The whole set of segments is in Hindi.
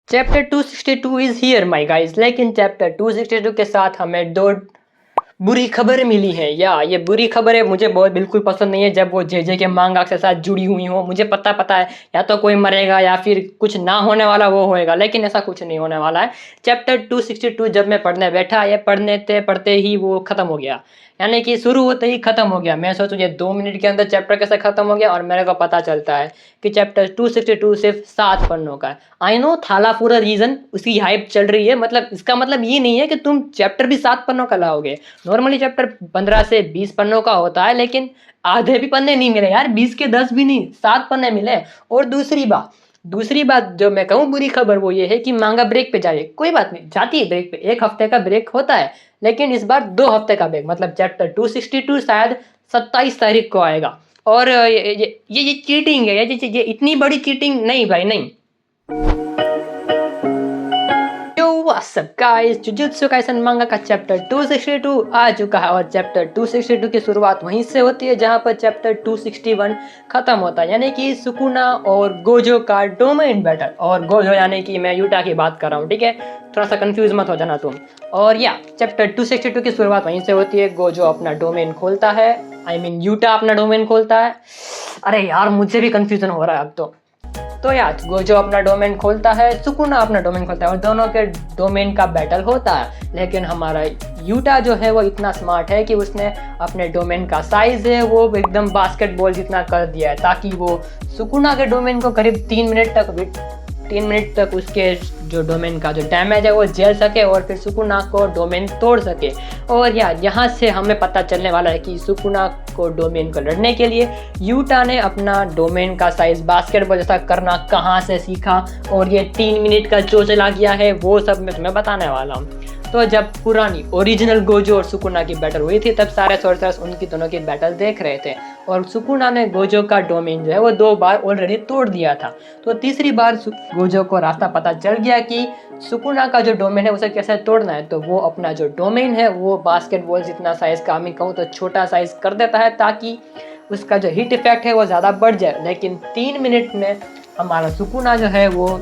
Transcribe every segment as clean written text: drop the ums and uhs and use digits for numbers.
Chapter 262 is here my guys. लेकिन चैप्टर 262 के साथ हमें दो बुरी खबर मिली है। या ये बुरी खबरें मुझे बहुत बिल्कुल पसंद नहीं है जब वो जे के मांगा के साथ जुड़ी हुई हो। मुझे पता है या तो कोई मरेगा या फिर कुछ ना होने वाला वो होएगा, लेकिन ऐसा कुछ नहीं होने वाला है। चैप्टर 262 जब मैं पढ़ने बैठा, ये पढ़ते ही वो खत्म हो गया, यानी कि शुरू होते ही खत्म हो गया। मैं सोचूं ये 2 मिनट के अंदर चैप्टर कैसे खत्म हो गया, और मेरे को पता चलता है कि चैप्टर 262 सिर्फ 7 पन्नों का है। आई नो थाला पूरा रीजन उसकी हाइप चल रही है, मतलब इसका मतलब ये नहीं है कि तुम चैप्टर भी 7 पन्नों का लाओगे। नॉर्मली चैप्टर 15 से 20 पन्नों का होता है, लेकिन आधे भी पन्ने नहीं मिले यार, 20 के 10 भी नहीं, 7 पन्ने मिले। और दूसरी बात जो मैं कहूँ बुरी खबर वो ये है कि मांगा ब्रेक पे जाए। कोई बात नहीं, जाती है ब्रेक पे, 1 हफ्ते का ब्रेक होता है, लेकिन इस बार 2 हफ्ते का ब्रेक। मतलब चैप्टर 262 शायद 27 तारीख को आएगा। और ये चीटिंग है, ये इतनी बड़ी चीटिंग नहीं भाई, नहीं। What's up guys, jujutsu Kaisen मांगा का चैप्टर 262 आ चुका है। और चैप्टर 262 की शुरुआत वहीं से होती है जहां पर चैप्टर 261 खत्म होता है, यानी कि सुकुना और गोजो का डोमेन बैटल। और गोजो यानी कि मैं यूटा की बात कर रहा हूँ, ठीक है, थोड़ा सा कंफ्यूज मत हो जाना तुम। और या चैप्टर 262 की शुरुआत वहीं से होती है। गोजो अपना डोमेन खोलता है, यूटा अपना डोमेन खोलता है। अरे यार मुझे भी कंफ्यूजन हो रहा है अब तो यार गोजो अपना डोमेन खोलता है, सुकुना अपना डोमेन खोलता है, और दोनों के डोमेन का बैटल होता है। लेकिन हमारा यूटा जो है वो इतना स्मार्ट है कि उसने अपने डोमेन का साइज है वो एकदम बास्केटबॉल जितना कर दिया है, ताकि वो सुकुना के डोमेन को करीब 3 मिनट तक उसके जो डोमेन का जो डैमेज है वो झेल सके, और फिर सुकुना को डोमेन तोड़ सके। और यार यहाँ से हमें पता चलने वाला है कि सुकुना को डोमेन को लड़ने के लिए यूटा ने अपना डोमेन का साइज बास्केटबॉल जैसा करना कहाँ से सीखा, और ये 3 मिनट का जो चला गया है वो सब मैं तुम्हें बताने वाला हूँ। तो जब पुरानी ओरिजिनल गोजो और सुकुना की बैटल हुई थी, तब सारे सोल्जर्स उनकी दोनों की बैटल देख रहे थे, और सुकुना ने गोजो का डोमेन जो है वो 2 बार ऑलरेडी तोड़ दिया था। तो तीसरी बार गोजो को रास्ता पता चल गया कि सुकुना का जो डोमेन है उसे कैसे तोड़ना है। तो वो अपना जो डोमेन है वो बास्केटबॉल जितना साइज का, मैं कहूँ तो छोटा साइज कर देता है, ताकि उसका जो हीट इफेक्ट है वो ज़्यादा बढ़ जाए। लेकिन 3 मिनट में हमारा सुकुना जो है वो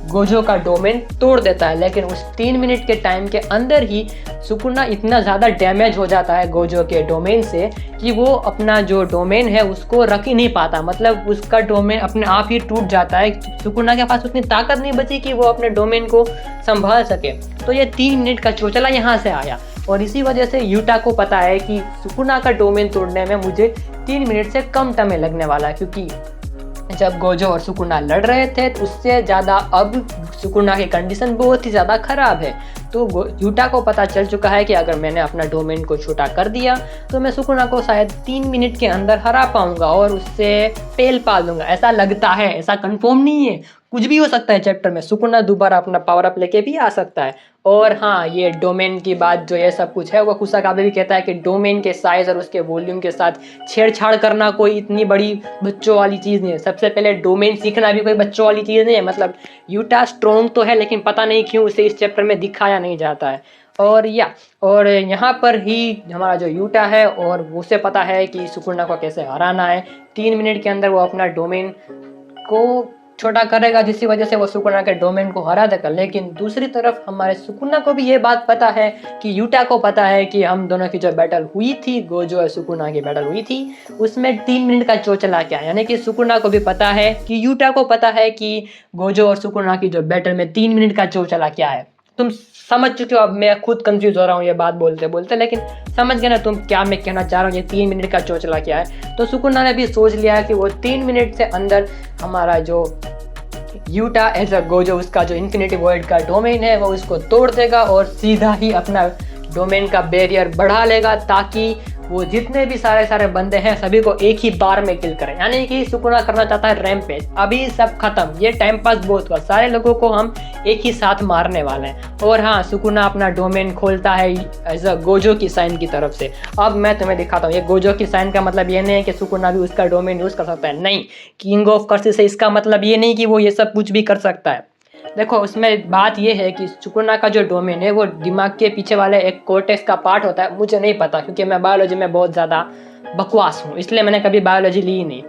गोजो का डोमेन तोड़ देता है। लेकिन उस 3 मिनट के टाइम के अंदर ही सुकुना इतना ज़्यादा डैमेज हो जाता है गोजो के डोमेन से कि वो अपना जो डोमेन है उसको रख ही नहीं पाता। मतलब उसका डोमेन अपने आप ही टूट जाता है। सुकुना के पास उतनी ताकत नहीं बची कि वो अपने डोमेन को संभाल सके। तो ये 3 मिनट का चोचला यहाँ से आया, और इसी वजह से यूटा को पता है कि सुकुना का डोमेन तोड़ने में मुझे 3 मिनट से कम समय लगने वाला है, क्योंकि जब गोजो और सुकुना लड़ रहे थे तो उससे ज़्यादा अब सुकुना की कंडीशन बहुत ही ज़्यादा ख़राब है। तो यूटा को पता चल चुका है कि अगर मैंने अपना डोमेन को छोटा कर दिया तो मैं सुकुना को शायद 3 मिनट के अंदर हरा पाऊंगा और उससे पेल पाल दूंगा। ऐसा लगता है, ऐसा कंफर्म नहीं है, कुछ भी हो सकता है। चैप्टर में सुकुना दोबारा अपना पावर अप लेके भी आ सकता है। और हाँ, ये डोमेन की बात जो ये सब कुछ है वो कुसाकाबे भी कहता है कि डोमेन के साइज और उसके वॉल्यूम के साथ छेड़छाड़ करना कोई इतनी बड़ी बच्चों वाली चीज़ नहीं है। सबसे पहले डोमेन सीखना भी कोई बच्चों वाली चीज़ नहीं है। मतलब यूटा स्ट्रॉन्ग तो है, लेकिन पता नहीं क्यों उसे इस चैप्टर में दिखाया नहीं जाता है। और यहाँ पर ही हमारा जो यूटा है और उसे पता है कि सुकुना को कैसे हराना है। 3 मिनट के अंदर वो अपना डोमेन को छोटा करेगा, जिसकी वजह से वो सुकुना के डोमेन को हरा देगा। लेकिन दूसरी तरफ हमारे सुकुना को भी ये बात पता है कि यूटा को पता है कि हम दोनों की जो बैटल हुई थी, गोजो और सुकुना की बैटल हुई थी, उसमें 3 मिनट का चोचला क्या है। यानी कि सुकुना को भी पता है कि यूटा को पता है कि गोजो और सुकुना की जो बैटल में 3 मिनट का चोचला क्या है। तुम समझ चुके हो। अब मैं खुद कंफ्यूज हो रहा हूँ ये बात बोलते बोलते, लेकिन समझ गए ना तुम क्या मैं कहना चाह रहा हूँ, ये 3 मिनट का चोचला क्या है। तो सुकुना ने भी सोच लिया कि वो 3 मिनट से अंदर हमारा जो यूटा एज अ गोजो, उसका जो इन्फिनिटी वॉइड का डोमेन है वो उसको तोड़ देगा और सीधा ही अपना डोमेन का बैरियर बढ़ा लेगा, ताकि वो जितने भी सारे बंदे हैं सभी को एक ही बार में किल करें। यानी कि सुकुना करना चाहता है रैम्पेज। अभी सब खत्म, ये टाइम पास बहुत हुआ, सारे लोगों को हम एक ही साथ मारने वाले हैं। और हाँ, सुकुना अपना डोमेन खोलता है एज अ गोजो की साइन की तरफ से। अब मैं तुम्हें दिखाता हूँ, ये गोजो की साइन का मतलब ये नहीं है कि सुकुना भी उसका डोमेन यूज कर सकता है, नहीं। किंग ऑफ कर्सेस से इसका मतलब ये नहीं कि वो ये सब कुछ भी कर सकता है। देखो, उसमें बात ये है कि सुकुना का जो डोमेन है वो दिमाग के पीछे वाले एक कोर्टेक्स का पार्ट होता है। मुझे नहीं पता, क्योंकि मैं बायोलॉजी में बहुत ज़्यादा बकवास हूँ, इसलिए मैंने कभी बायोलॉजी ली ही नहीं।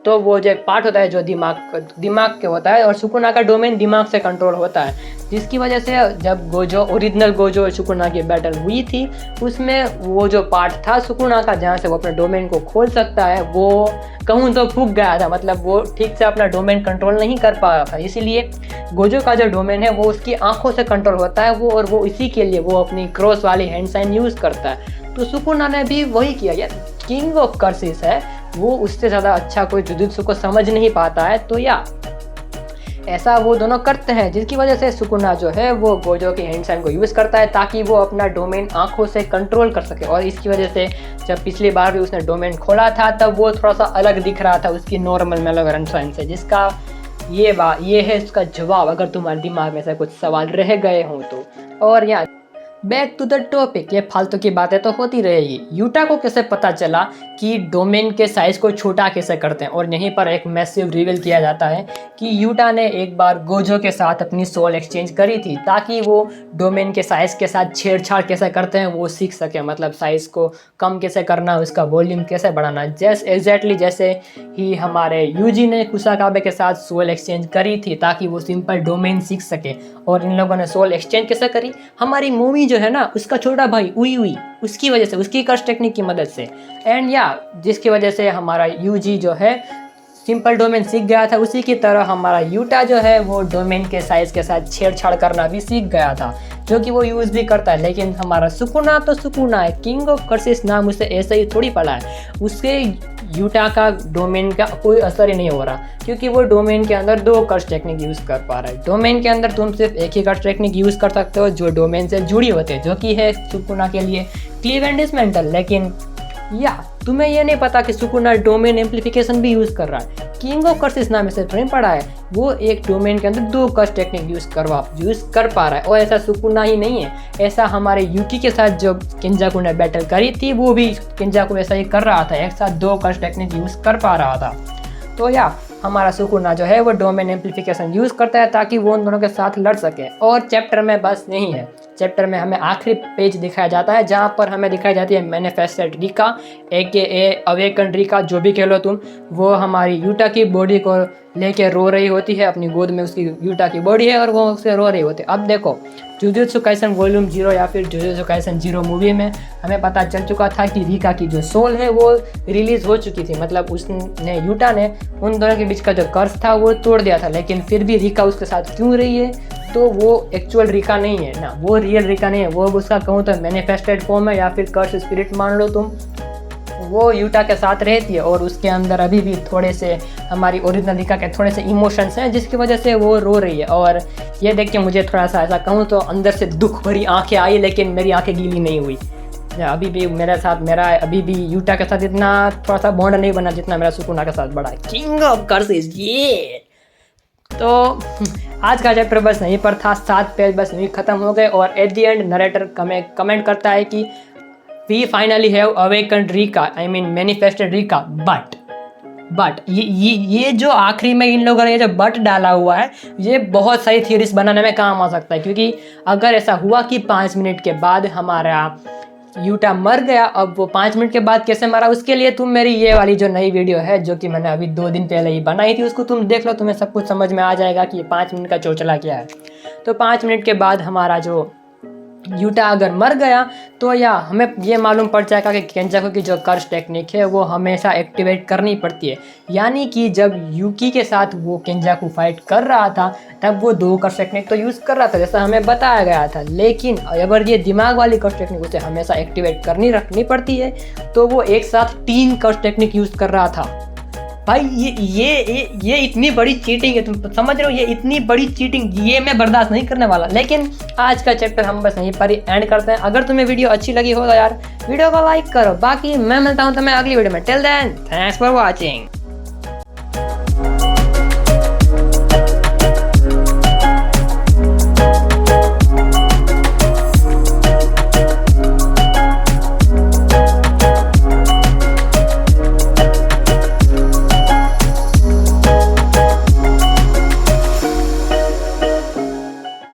तो वो जो एक पार्ट होता है जो दिमाग के होता है, और सुकुना का डोमेन दिमाग से कंट्रोल होता है, जिसकी वजह से जब गोजो ओरिजिनल गोजो और सुकुना की बैटल हुई थी उसमें वो जो पार्ट था सुकुना का जहाँ से वो अपने डोमेन को खोल सकता है वो कहूँ तो फूक गया था, मतलब वो ठीक से अपना डोमेन कंट्रोल नहीं कर पा रहा था। इसीलिए गोजो का जो डोमेन है वो उसकी आंखों से कंट्रोल होता है वो, और वो इसी के लिए वो अपनी क्रॉस वाली हैंड साइन यूज़ करता है। तो सुकुना ने भी वही किया यार, किंग ऑफ कर्सेस है वो, उससे ज़्यादा अच्छा कोई जुजुत्सु को समझ नहीं पाता है। तो या ऐसा वो दोनों करते हैं, जिसकी वजह से सुकुना जो है वो गोजो के हैंड साइन को यूज़ करता है ताकि वो अपना डोमेन आंखों से कंट्रोल कर सके। और इसकी वजह से जब पिछली बार भी उसने डोमेन खोला था तब वो थोड़ा सा अलग दिख रहा था उसकी नॉर्मल मेलोगर हैंड साइन से, जिसका ये है इसका जवाब अगर तुम्हारे दिमाग में से कुछ सवाल रह गए हों तो। और या बैक टू द टॉपिक, ये फालतू की बातें तो होती रहेगी। यूटा को कैसे पता चला कि डोमेन के साइज़ को छोटा कैसे करते हैं, और यहीं पर एक मैसिव रिवील किया जाता है कि यूटा ने एक बार गोजो के साथ अपनी सोल एक्सचेंज करी थी ताकि वो डोमेन के साइज़ के साथ छेड़छाड़ कैसे करते हैं वो सीख सके, मतलब साइज़ को कम कैसे करना, उसका वॉल्यूम कैसे बढ़ाना। एग्जैक्टली जैसे ही हमारे यूजी ने कुसाकाबे के साथ सोल एक्सचेंज करी थी ताकि वो सिंपल डोमेन सीख सके। और इन लोगों ने सोल एक्सचेंज कैसे करी, हमारी मूवी जो है ना उसका छोटा भाई उई उसकी वजह से, उसकी कर्स टेक्निक की मदद से, एंड या जिसकी वजह से हमारा यूजी जो है सिंपल डोमेन सीख गया था, उसी की तरह हमारा यूटा जो है वो डोमेन के साइज़ के साथ छेड़छाड़ करना भी सीख गया था, जो कि वो यूज़ भी करता है। लेकिन हमारा सुकुना तो सुकुना है, किंग ऑफ कर्सेस नाम उसे ऐसे ही थोड़ी पड़ा है, उसके यूटा का डोमेन का कोई असर ही नहीं हो रहा क्योंकि वो डोमेन के अंदर 2 कर्स टेक्निक यूज़ कर पा रहा है। डोमेन के अंदर तुम सिर्फ एक ही कर्स टेक्निक यूज़ कर सकते हो जो डोमेन से जुड़ी होती है, जो कि है सुकुना के लिए क्लीव एंड डिसमेंटल। लेकिन या तुम्हें ये नहीं पता कि सुकुना डोमेन एम्पलीफिकेशन भी यूज़ कर रहा है। किंग ऑफ कर्सेस नाम से नहीं पड़ा है, वो एक डोमेन के अंदर 2 कर्स टेक्निक यूज़ कर पा रहा है। और ऐसा सुकुना ही नहीं है, ऐसा हमारे यूकी के साथ जो केंजाकू ने बैटल करी थी वो भी केंजाकू ऐसा ही कर रहा था, एक साथ 2 कर्स टेक्निक यूज़ कर पा रहा था। तो या हमारा सुकुना जो है वो डोमेन एम्पलीफिकेशन यूज़ करता है ताकि वो उन दोनों के साथ लड़ सके। और चैप्टर में बस नहीं है, चैप्टर में हमें आखिरी पेज दिखाया जाता है जहाँ पर हमें दिखाई जाती है manifested Rica AKA awaken Rica, जो भी कह लो तुम। वो हमारी यूटा की बॉडी को लेके रो रही होती है, अपनी गोद में उसकी यूटा की बॉडी है और वो उससे रो रही होती है। अब देखो जुजुत्सु काइसन वॉल्यूम 0 या फिर जुजुत्सु काइसन 0 मूवी में हमें पता चल चुका था कि रिका की जो सोल है वो रिलीज हो चुकी थी, मतलब उसने यूटा ने उन दोनों के बीच का जो कर्स था वो तोड़ दिया था। लेकिन फिर भी रिका उसके साथ क्यों रही है, तो वो एक्चुअल रिका नहीं है ना, वो रियल रिका नहीं है, वो उसका कहूँ तो मैनिफेस्टेड फॉर्म है या फिर कर्स स्पिरिट मान लो तुम। वो यूटा के साथ रहती है और उसके अंदर अभी भी थोड़े से हमारी ओरिजिनल रिका के थोड़े से इमोशंस हैं जिसकी वजह से वो रो रही है। और ये देख के मुझे थोड़ा सा ऐसा कहूँ तो अंदर से दुख भरी आंखें आई, लेकिन मेरी आंखें गीली नहीं हुई। अभी भी मेरा अभी भी यूटा के साथ इतना थोड़ा सा बॉन्ड नहीं बना जितना मेरा सुकुना के साथ बड़ा है। किंग ऑफ कर्सेस ये। तो आज का चैप्टर बस यहीं पर था, 7 पेज बस यहीं खत्म हो गए। और at the end narrator comment करता है कि we finally have awakened Rika, I mean manifested Rika, but ये जो आखिरी में इन लोगों ने ये जो बट डाला हुआ है ये बहुत सारी थियरीज बनाने में काम आ सकता है। क्योंकि अगर ऐसा हुआ कि 5 मिनट के बाद हमारा यूटा मर गया, अब वो 5 मिनट के बाद कैसे मरा उसके लिए तुम मेरी ये वाली जो नई वीडियो है जो कि मैंने अभी 2 दिन पहले ही बनाई थी उसको तुम देख लो, तुम्हें सब कुछ समझ में आ जाएगा कि ये 5 मिनट का चौचला क्या है। तो 5 मिनट के बाद हमारा जो यूटा अगर मर गया तो या हमें ये मालूम पड़ जाएगा कि केंजाकू की जो कर्स टेक्निक है वो हमेशा एक्टिवेट करनी पड़ती है। यानी कि जब यूकी के साथ वो केंजाकू फाइट कर रहा था तब वो 2 कर्स टेक्निक तो यूज़ कर रहा था जैसा हमें बताया गया था, लेकिन अगर ये दिमाग वाली कर्स टेक्निक उसे हमेशा एक्टिवेट रखनी पड़ती है तो वो एक साथ 3 कर्स टेक्निक यूज़ कर रहा था। भाई ये इतनी बड़ी चीटिंग है, तुम समझ रहे हो, ये इतनी बड़ी चीटिंग ये मैं बर्दाश्त नहीं करने वाला। लेकिन आज का चैप्टर हम बस यहीं पर ही एंड करते हैं। अगर तुम्हें वीडियो अच्छी लगी हो तो यार वीडियो को लाइक करो। बाकी मैं मिलता हूँ तुम्हें अगली वीडियो में। Till then thanks for watching.